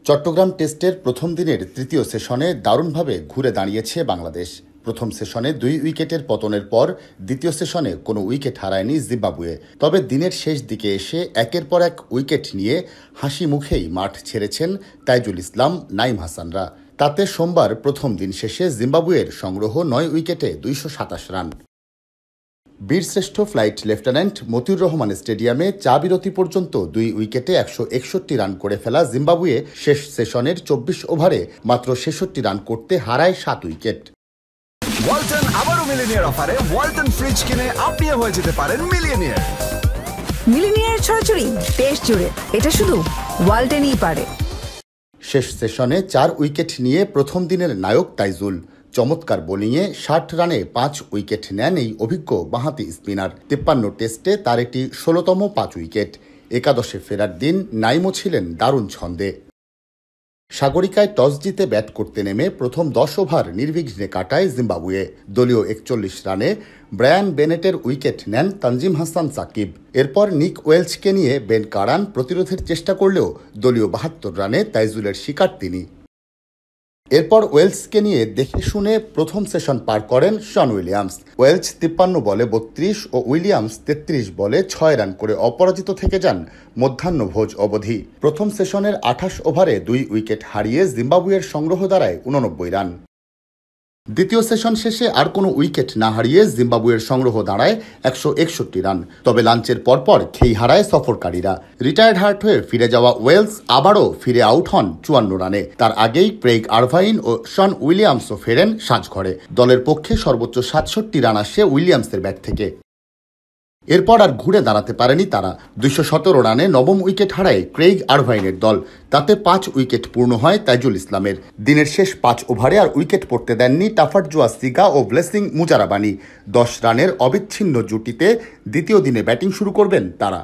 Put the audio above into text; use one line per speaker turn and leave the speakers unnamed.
চট্টগ্রাম টেস্টের প্রথম দিনের তৃতীয় সেশনে দারুণভাবে ঘুরে দাঁড়িয়েছে বাংলাদেশ। প্রথম সেশনে 2 উইকেটের পতনের পর দ্বিতীয় সেশনে কোনো উইকেট হারায়নি জিম্বাবুয়ে। তবে দিনের শেষ দিকে এসে একের পর এক উইকেট নিয়ে হাসি মুখেই মাঠ ছেড়েছেন তাইজুল ইসলাম, নাইম হাসানরা। তাতে সোমবার প্রথম দিন শেষে জিম্বাবুয়ের সংগ্রহ 9 উইকেটে 227 রান। বীরশ্রেষ্ঠ ফ্লাইট লেফটেন্যান্ট মতিউর রহমান স্টেডিয়ামে চা বিরতি পর্যন্ত 2 উইকেটে 161 রান করে ফেলা জিম্বাবুয়ে শেষ সেশনের 24 ওভারে মাত্র 66 রান করতে হারায় 7 উইকেট।
ওয়ালটন আবারও মিলিনিয়ার অফারে ওয়ালটন ফ্রিজ কিনে আপনিও হয়ে যেতে পারেন মিলিয়নিয়ার।
মিলিনিয়ার ছড়াছড়ি দেশ জুড়ে, এটা শুধু ওয়ালটনই পারে।
শেষ সেশনে 4 উইকেট নিয়ে প্রথম দিনের নায়ক তাইজুল। চমৎকার বোলিংয়ে 60 রানে 5 উইকেট নেন এই অভিজ্ঞ বাঁহাতি স্পিনার। 53 টেস্টে তার এটি 16তম 5 উইকেট। একাদশে ফেরার দিন নাইমও ছিলেন দারুণ ছন্দে। সাগরিকায় টস জিতে ব্যাট করতে নেমে প্রথম 10 ওভার নির্বিঘ্নে কাটায় জিম্বাবুয়ে। দলীয় 41 রানে ব্রায়ান বেনেটের উইকেট নেন তানজিম হাসান সাকিব। এরপর নিক ওয়েলসকে নিয়ে বেন কারান প্রতিরোধের চেষ্টা করলেও দলীয় 72 রানে তাইজুলের শিকার তিনি। এরপর ওয়েলসকে নিয়ে দেখে শুনে প্রথম সেশন পার করেন শন উইলিয়ামস। ওয়েলস 53 বলে 32 ও উইলিয়ামস 33 বলে 6 রান করে অপরাজিত থেকে যান মধ্যাহ্নভোজ অবধি। প্রথম সেশনের 28 ওভারে 2 উইকেট হারিয়ে জিম্বাবুয়ের সংগ্রহ দাঁড়ায় 89 রান। দ্বিতীয় সেশন শেষে আর কোনো উইকেট না হারিয়ে জিম্বাবুয়ের সংগ্রহ দাঁড়ায় 161 রান। তবে লাঞ্চের পরপর খেই হারায় সফরকারীরা। রিটায়ার্ড হার্ট হয়ে ফিরে যাওয়া ওয়েলস আবারও ফিরে আউট হন 54 রানে। তার আগেই ক্রেইগ আরভাইন ও শন উইলিয়ামসও ফেরেন সাজঘরে। দলের পক্ষে সর্বোচ্চ 67 রান আসে উইলিয়ামসের ব্যাট থেকে। এরপর আর ঘুরে দাঁড়াতে পারেনি তারা। 217 রানে নবম উইকেট হারায় ক্রেইগ আরভাইনের দল। তাতে 5 উইকেট পূর্ণ হয় তাইজুল ইসলামের। দিনের শেষ 5 ওভারে আর উইকেট পড়তে দেননি টাফারজোয়া সিগা ও ব্লেসিং মুজারাবানি। 10 রানের অবিচ্ছিন্ন জুটিতে দ্বিতীয় দিনে ব্যাটিং শুরু করবেন তারা।